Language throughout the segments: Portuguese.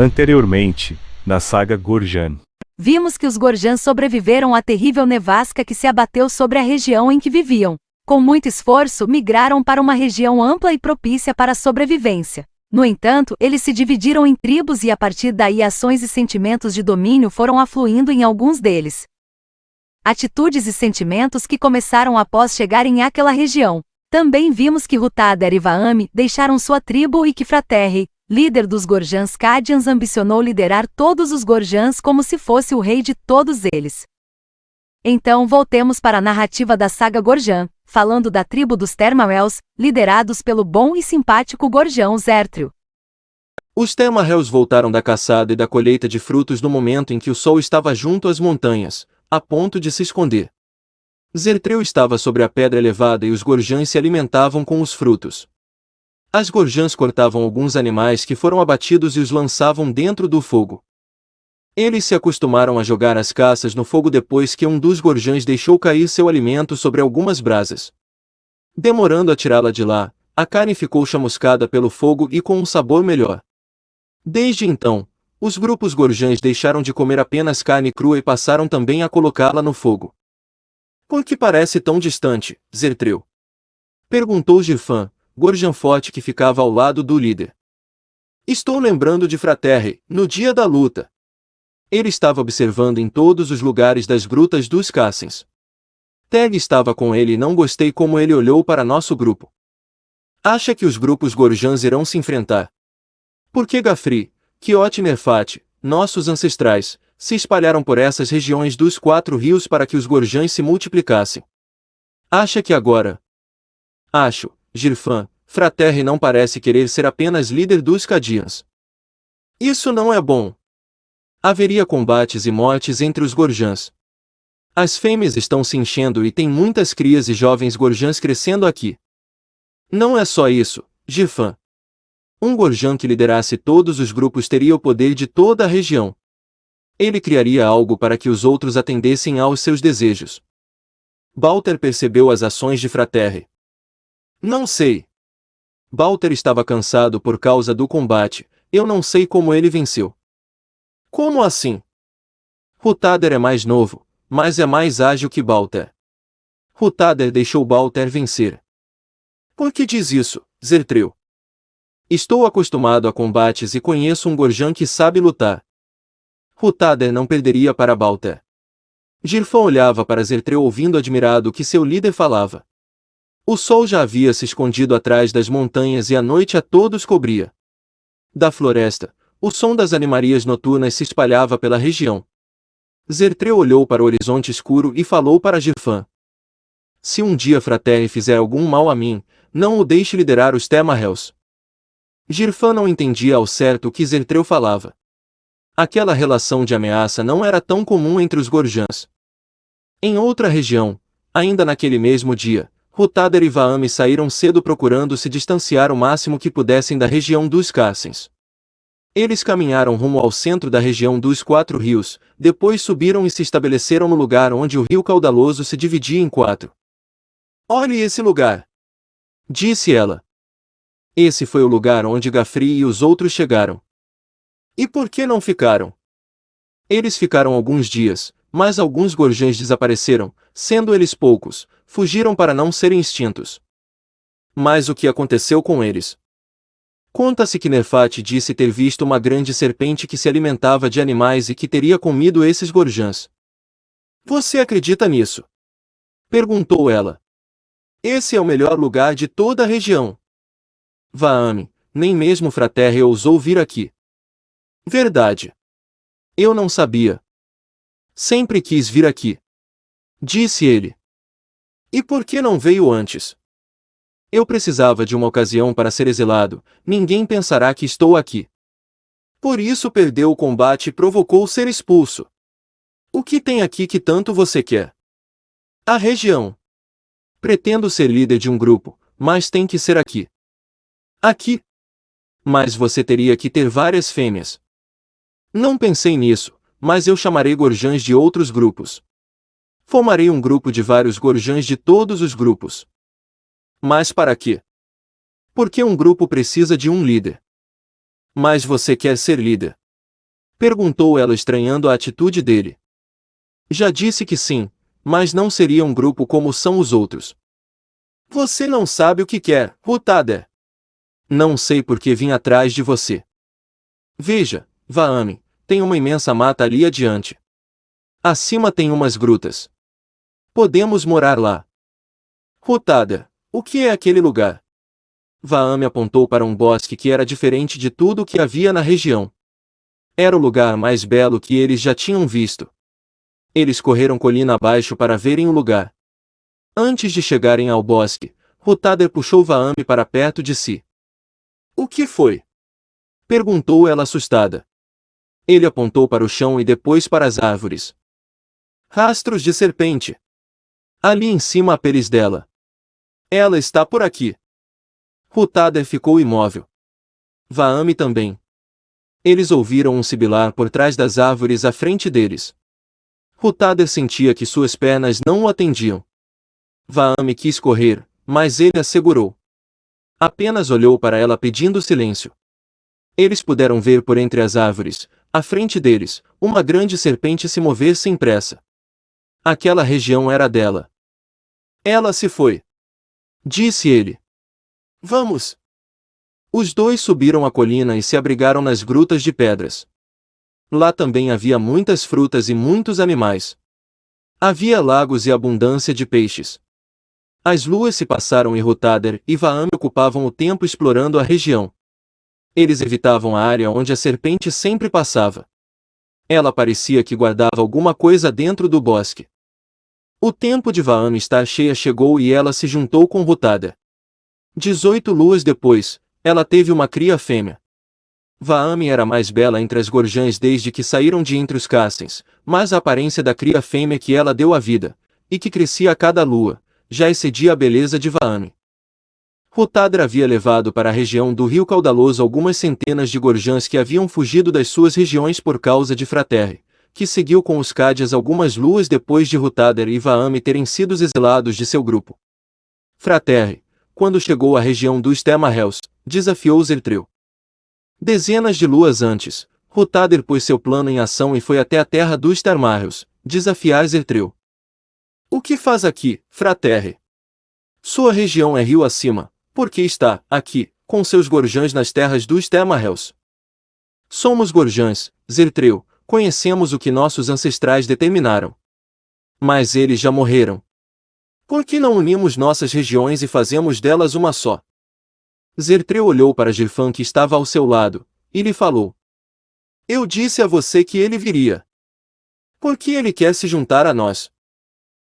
Anteriormente, na saga Gurjan. Vimos que os Gorjans sobreviveram à terrível nevasca que se abateu sobre a região em que viviam. Com muito esforço, migraram para uma região ampla e propícia para a sobrevivência. No entanto, eles se dividiram em tribos e a partir daí ações e sentimentos de domínio foram afluindo em alguns deles. Atitudes e sentimentos que começaram após chegarem àquela região. Também vimos que Hutader e Vaami deixaram sua tribo e que Fraterri, líder dos Gorjans Cadians, ambicionou liderar todos os Gorjans como se fosse o rei de todos eles. Então voltemos para a narrativa da saga Gorjan, falando da tribo dos Termaels, liderados pelo bom e simpático Gorjão Zertrio. Os Termaels voltaram da caçada e da colheita de frutos no momento em que o sol estava junto às montanhas, a ponto de se esconder. Zertrio estava sobre a pedra elevada e os Gorjãs se alimentavam com os frutos. As Gorjãs cortavam alguns animais que foram abatidos e os lançavam dentro do fogo. Eles se acostumaram a jogar as caças no fogo depois que um dos Gorjãs deixou cair seu alimento sobre algumas brasas. Demorando a tirá-la de lá, a carne ficou chamuscada pelo fogo e com um sabor melhor. Desde então, os grupos Gorjãs deixaram de comer apenas carne crua e passaram também a colocá-la no fogo. Por que parece tão distante, Zertrio? Perguntou Girfan, Gorjan forte que ficava ao lado do líder. Estou lembrando de Fraterri, no dia da luta. Ele estava observando em todos os lugares das grutas dos Cassins. Teg estava com ele e não gostei como ele olhou para nosso grupo. Acha que os grupos Gorjans irão se enfrentar? Por que Gafri, Kiot e Nerfat, nossos ancestrais, se espalharam por essas regiões dos 4 rios para que os Gorjans se multiplicassem? Acha que agora? Acho, Girfan, Fraterri não parece querer ser apenas líder dos Cadians. Isso não é bom. Haveria combates e mortes entre os Gorjans. As fêmeas estão se enchendo e tem muitas crias e jovens Gorjans crescendo aqui. Não é só isso, Girfan. Um Gorjan que liderasse todos os grupos teria o poder de toda a região. Ele criaria algo para que os outros atendessem aos seus desejos. Balter percebeu as ações de Fraterri. Não sei. Balter estava cansado por causa do combate, eu não sei como ele venceu. Como assim? Hutader é mais novo, mas é mais ágil que Balter. Hutader deixou Balter vencer. Por que diz isso, Zertrio? Estou acostumado a combates e conheço um Gorjan que sabe lutar. Hutader não perderia para Balter. Girfan olhava para Zertrio ouvindo admirado o que seu líder falava. O sol já havia se escondido atrás das montanhas e a noite a todos cobria. Da floresta, o som das animarias noturnas se espalhava pela região. Zertrio olhou para o horizonte escuro e falou para Girfan. Se um dia Fraterri fizer algum mal a mim, não o deixe liderar os Termaels. Girfan não entendia ao certo o que Zertrio falava. Aquela relação de ameaça não era tão comum entre os Gorjans. Em outra região, ainda naquele mesmo dia, Hutader e Vaami saíram cedo procurando se distanciar o máximo que pudessem da região dos Cassins. Eles caminharam rumo ao centro da região dos 4 rios, depois subiram e se estabeleceram no lugar onde o rio caudaloso se dividia em 4. Olhe esse lugar! Disse ela. Esse foi o lugar onde Gafri e os outros chegaram. E por que não ficaram? Eles ficaram alguns dias, mas alguns Gorjans desapareceram, sendo eles poucos, fugiram para não serem extintos. Mas o que aconteceu com eles? Conta-se que Nerfat disse ter visto uma grande serpente que se alimentava de animais e que teria comido esses Gorjans. Você acredita nisso? Perguntou ela. Esse é o melhor lugar de toda a região. Vaami, nem mesmo Fraterri ousou vir aqui. Verdade. Eu não sabia. Sempre quis vir aqui. Disse ele. E por que não veio antes? Eu precisava de uma ocasião para ser exilado, ninguém pensará que estou aqui. Por isso perdeu o combate e provocou ser expulso. O que tem aqui que tanto você quer? A região. Pretendo ser líder de um grupo, mas tem que ser aqui. Aqui? Mas você teria que ter várias fêmeas. Não pensei nisso, mas eu chamarei Gorjans de outros grupos. Formarei um grupo de vários Gorjans de todos os grupos. Mas para quê? Porque um grupo precisa de um líder. Mas você quer ser líder. Perguntou ela estranhando a atitude dele. Já disse que sim, mas não seria um grupo como são os outros. Você não sabe o que quer, Hutader. Não sei por que vim atrás de você. Veja, Vaame, tem uma imensa mata ali adiante. Acima tem umas grutas. Podemos morar lá. Hutader, o que é aquele lugar? Vaame apontou para um bosque que era diferente de tudo o que havia na região. Era o lugar mais belo que eles já tinham visto. Eles correram colina abaixo para verem o lugar. Antes de chegarem ao bosque, Hutader puxou Vaame para perto de si. O que foi? Perguntou ela assustada. Ele apontou para o chão e depois para as árvores. Rastros de serpente. Ali em cima há peles dela. Ela está por aqui. Hutader ficou imóvel. Vaame também. Eles ouviram um sibilar por trás das árvores à frente deles. Hutader sentia que suas pernas não o atendiam. Vaame quis correr, mas ele a segurou. Apenas olhou para ela pedindo silêncio. Eles puderam ver por entre as árvores, à frente deles, uma grande serpente se mover sem pressa. Aquela região era dela. Ela se foi. Disse ele. Vamos. Os dois subiram a colina e se abrigaram nas grutas de pedras. Lá também havia muitas frutas e muitos animais. Havia lagos e abundância de peixes. As luas se passaram e Hutader e Vaame ocupavam o tempo explorando a região. Eles evitavam a área onde a serpente sempre passava. Ela parecia que guardava alguma coisa dentro do bosque. O tempo de Vaame estar cheia chegou e ela se juntou com Hutader. 18 luas depois, ela teve uma cria fêmea. Vaame era a mais bela entre as gorjãs desde que saíram de entre os castens, mas a aparência da cria fêmea que ela deu à vida, e que crescia a cada lua, já excedia a beleza de Vaame. Hutader havia levado para a região do rio caudaloso algumas centenas de gorjãs que haviam fugido das suas regiões por causa de Fraterre, que seguiu com os Cádias algumas luas depois de Hutader e Vaame terem sido exilados de seu grupo. Fraterre, quando chegou à região dos Temarrels, desafiou Zertreu. Dezenas de luas antes, Hutader pôs seu plano em ação e foi até a terra dos Temarrels, desafiar Zertreu. O que faz aqui, Fraterre? Sua região é rio acima, por que está, aqui, com seus gorjãs nas terras dos Temarrels? Somos gorjãs, Zertreu, conhecemos o que nossos ancestrais determinaram. Mas eles já morreram. Por que não unimos nossas regiões e fazemos delas uma só? Zertreu olhou para Girfan que estava ao seu lado, e lhe falou. Eu disse a você que ele viria. Por que ele quer se juntar a nós?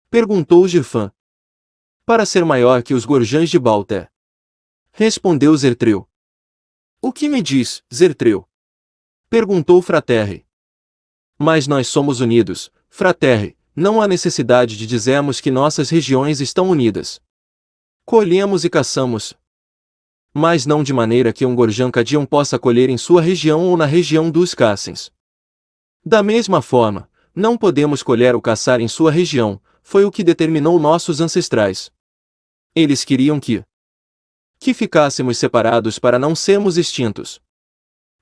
Perguntou Girfan. Para ser maior que os gorjãs de Balter. Respondeu Zertreu. O que me diz, Zertreu? Perguntou Fraterre. Mas nós somos unidos, Fraterre, não há necessidade de dizermos que nossas regiões estão unidas. Colhemos e caçamos. Mas não de maneira que um gorjão cadião possa colher em sua região ou na região dos Cassens. Da mesma forma, não podemos colher ou caçar em sua região, foi o que determinou nossos ancestrais. Eles queriam que ficássemos separados para não sermos extintos.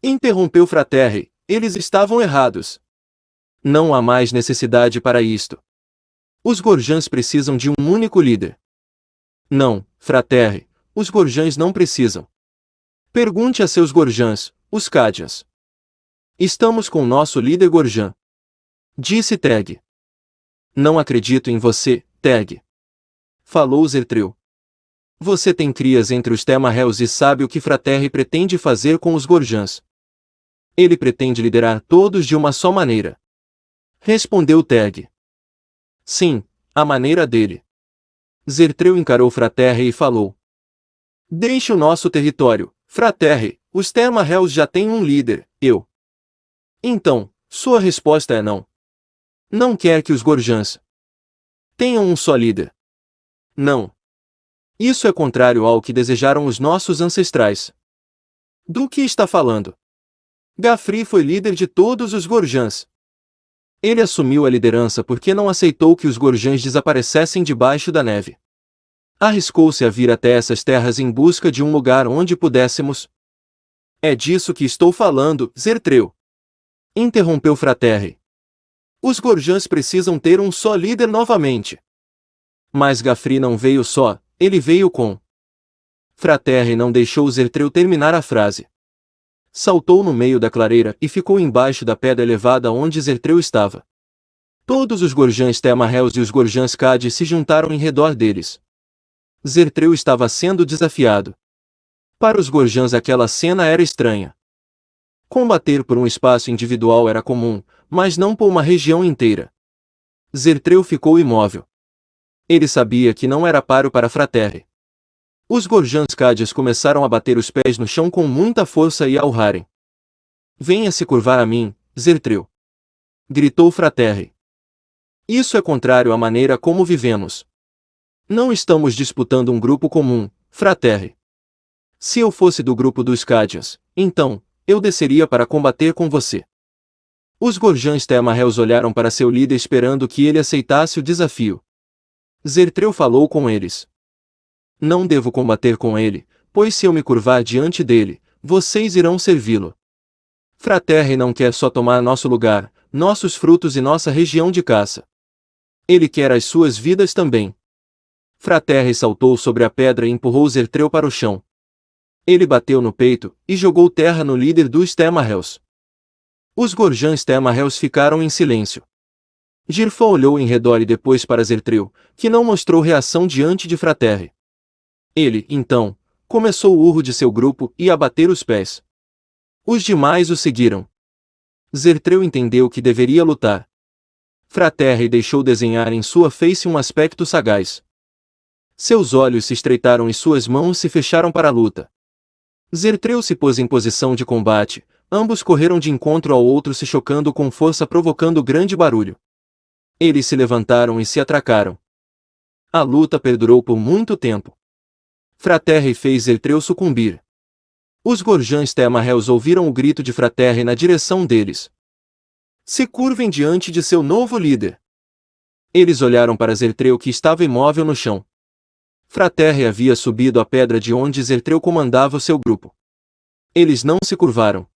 Interrompeu Fraterre, eles estavam errados. Não há mais necessidade para isto. Os gorjãs precisam de um único líder. Não, Fraterre, os gorjãs não precisam. Pergunte a seus gorjãs, os Cádias. Estamos com nosso líder gorjã. Disse Teg. Não acredito em você, Teg. Falou Zertreu. Você tem crias entre os Temarrels e sabe o que Fraterre pretende fazer com os gorjãs. Ele pretende liderar todos de uma só maneira. Respondeu Teg. Sim, a maneira dele. Zertreu encarou Fraterre e falou. Deixe o nosso território, Fraterre, os Temarrels já têm um líder, eu. Então, sua resposta é não. Não quer que os gorjãs tenham um só líder. Não. Isso é contrário ao que desejaram os nossos ancestrais. Do que está falando? Gafri foi líder de todos os gorjãs. Ele assumiu a liderança porque não aceitou que os gorjãs desaparecessem debaixo da neve. Arriscou-se a vir até essas terras em busca de um lugar onde pudéssemos. É disso que estou falando, Zertreu. Interrompeu Fraterri. Os Gorjans precisam ter um só líder novamente. Mas Gafri não veio só, ele veio com... Fraterri não deixou Zertreu terminar a frase. Saltou no meio da clareira e ficou embaixo da pedra elevada onde Zertreu estava. Todos os Gorjans Temarrels e os Gorjans Cade se juntaram em redor deles. Zertreu estava sendo desafiado. Para os Gorjans aquela cena era estranha. Combater por um espaço individual era comum, mas não por uma região inteira. Zertreu ficou imóvel. Ele sabia que não era páreo para Fraterri. Os Gorjans Cades começaram a bater os pés no chão com muita força e a urrarem. Venha se curvar a mim, Zertreu! Gritou Fraterri. Isso é contrário à maneira como vivemos. Não estamos disputando um grupo comum, Fraterri. Se eu fosse do grupo dos Cadians, então, eu desceria para combater com você. Os Gorjans Temarrels olharam para seu líder esperando que ele aceitasse o desafio. Zertreu falou com eles. Não devo combater com ele, pois se eu me curvar diante dele, vocês irão servi-lo. Fraterri não quer só tomar nosso lugar, nossos frutos e nossa região de caça. Ele quer as suas vidas também. Fraterri saltou sobre a pedra e empurrou Zertreu para o chão. Ele bateu no peito e jogou terra no líder dos Temarrels. Os Gorjans Temarrels ficaram em silêncio. Girfan olhou em redor e depois para Zertreu, que não mostrou reação diante de Fraterri. Ele, então, começou o urro de seu grupo e a bater os pés. Os demais o seguiram. Zertreu entendeu que deveria lutar. Fraterri deixou desenhar em sua face um aspecto sagaz. Seus olhos se estreitaram e suas mãos se fecharam para a luta. Zertreu se pôs em posição de combate, ambos correram de encontro ao outro se chocando com força provocando grande barulho. Eles se levantaram e se atracaram. A luta perdurou por muito tempo. Fraterri fez Zertreu sucumbir. Os Gorjans Temarrels ouviram o grito de Fraterri na direção deles. Se curvem diante de seu novo líder. Eles olharam para Zertreu que estava imóvel no chão. Fraterri havia subido a pedra de onde Zertreu comandava o seu grupo. Eles não se curvaram.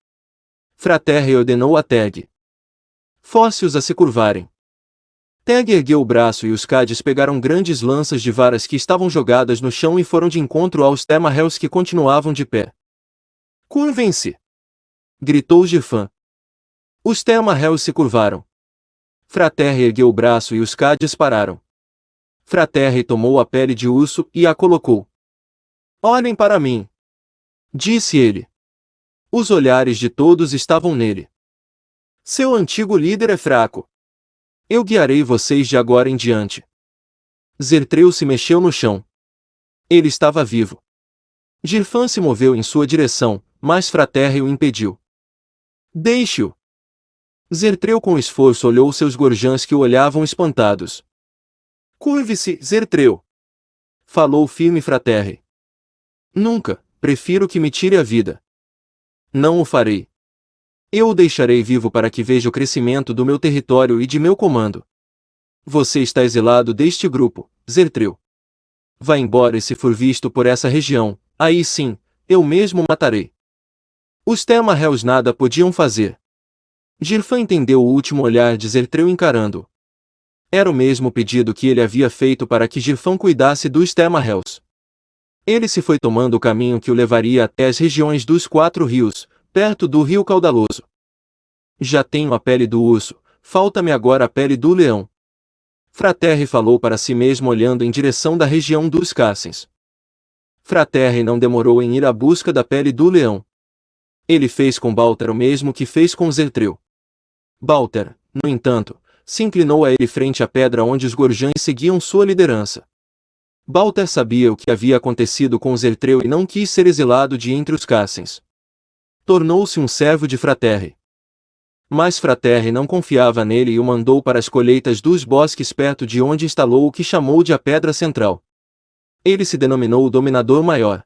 Fraterri ordenou a Teg. Force-os a se curvarem. Teg ergueu o braço e os Cades pegaram grandes lanças de varas que estavam jogadas no chão e foram de encontro aos Temarrels que continuavam de pé. Curvem-se! Gritou Girfan. Os Temarrels se curvaram. Fraterri ergueu o braço e os Cades pararam. Fraterri tomou a pele de urso e a colocou. Olhem para mim! Disse ele. Os olhares de todos estavam nele. Seu antigo líder é fraco. Eu guiarei vocês de agora em diante. Zertreu se mexeu no chão. Ele estava vivo. Girfan se moveu em sua direção, mas Fraterri o impediu. Deixe-o! Zertreu com esforço olhou seus Gorjans que o olhavam espantados. Curve-se, Zertreu! Falou firme Fraterri. Nunca, prefiro que me tire a vida. Não o farei. Eu o deixarei vivo para que veja o crescimento do meu território e de meu comando. Você está exilado deste grupo, Zertreu. Vá embora e se for visto por essa região, aí sim, eu mesmo matarei. Os Temarrels nada podiam fazer. Girfan entendeu o último olhar de Zertreu encarando-o. Era o mesmo pedido que ele havia feito para que Girfan cuidasse dos Temarrels. Ele se foi tomando o caminho que o levaria até as regiões dos Quatro Rios, perto do Rio Caudaloso. Já tenho a pele do urso, falta-me agora a pele do leão. Fraterri falou para si mesmo olhando em direção da região dos Cassens. Fraterri não demorou em ir à busca da pele do leão. Ele fez com Balter o mesmo que fez com Zertreu. Balter, no entanto, se inclinou a ele frente à pedra onde os Gorjans seguiam sua liderança. Balter sabia o que havia acontecido com Zertreu e não quis ser exilado de entre os Cassens. Tornou-se um servo de Fraterri. Mas Fraterri não confiava nele e o mandou para as colheitas dos bosques perto de onde instalou o que chamou de a Pedra Central. Ele se denominou o Dominador Maior.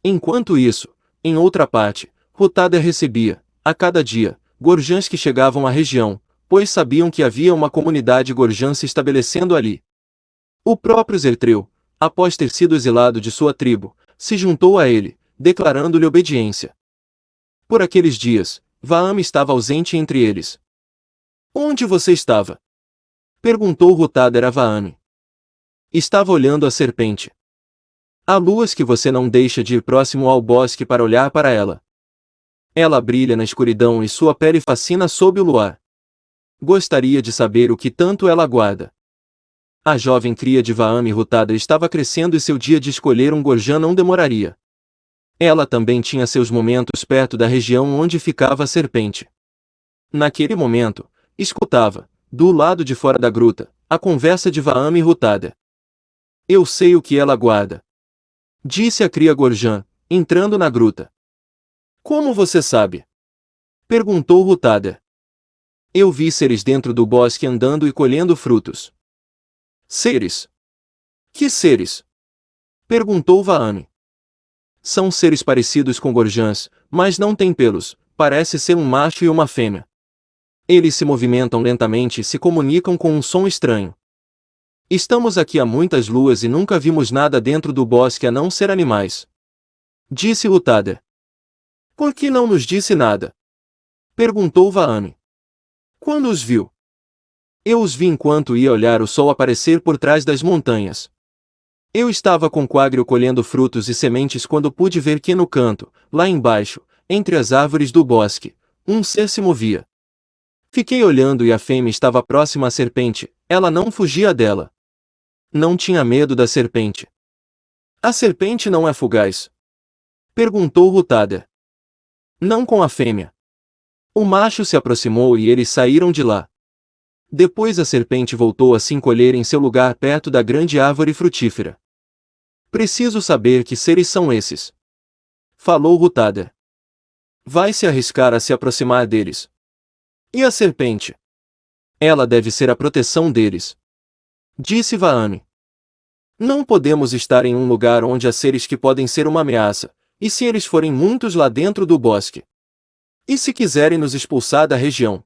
Enquanto isso, em outra parte, Rotader recebia, a cada dia, Gorjans que chegavam à região, pois sabiam que havia uma comunidade Gorjan se estabelecendo ali. O próprio Zertreu, após ter sido exilado de sua tribo, se juntou a ele, declarando-lhe obediência. Por aqueles dias, Vaame estava ausente entre eles. Onde você estava? Perguntou Rutader a Vaame. Estava olhando a serpente. Há luas que você não deixa de ir próximo ao bosque para olhar para ela. Ela brilha na escuridão e sua pele fascina sob o luar. Gostaria de saber o que tanto ela guarda. A jovem cria de Vaame Rutader estava crescendo e seu dia de escolher um Gorjã não demoraria. Ela também tinha seus momentos perto da região onde ficava a serpente. Naquele momento, escutava, do lado de fora da gruta, a conversa de Vaame Rutader. Eu sei o que ela guarda, disse a cria Gorjã, entrando na gruta. Como você sabe? Perguntou Rutader. Eu vi seres dentro do bosque andando e colhendo frutos. Seres? Que seres? Perguntou Vaame. São seres parecidos com gorjãs, mas não têm pelos, parece ser um macho e uma fêmea. Eles se movimentam lentamente e se comunicam com um som estranho. Estamos aqui há muitas luas e nunca vimos nada dentro do bosque a não ser animais. Disse Rutader. Por que não nos disse nada? Perguntou Vaame. Quando os viu? Eu os vi enquanto ia olhar o sol aparecer por trás das montanhas. Eu estava com Quagrio colhendo frutos e sementes quando pude ver que no canto, lá embaixo, entre as árvores do bosque, um ser se movia. Fiquei olhando e a fêmea estava próxima à serpente, ela não fugia dela. Não tinha medo da serpente. A serpente não é fugaz? Perguntou Rutader. Não com a fêmea. O macho se aproximou e eles saíram de lá. Depois a serpente voltou a se encolher em seu lugar perto da grande árvore frutífera. Preciso saber que seres são esses. Falou Rutader. Vai se arriscar a se aproximar deles. E a serpente? Ela deve ser a proteção deles. Disse Vaame. Não podemos estar em um lugar onde há seres que podem ser uma ameaça, e se eles forem muitos lá dentro do bosque? E se quiserem nos expulsar da região?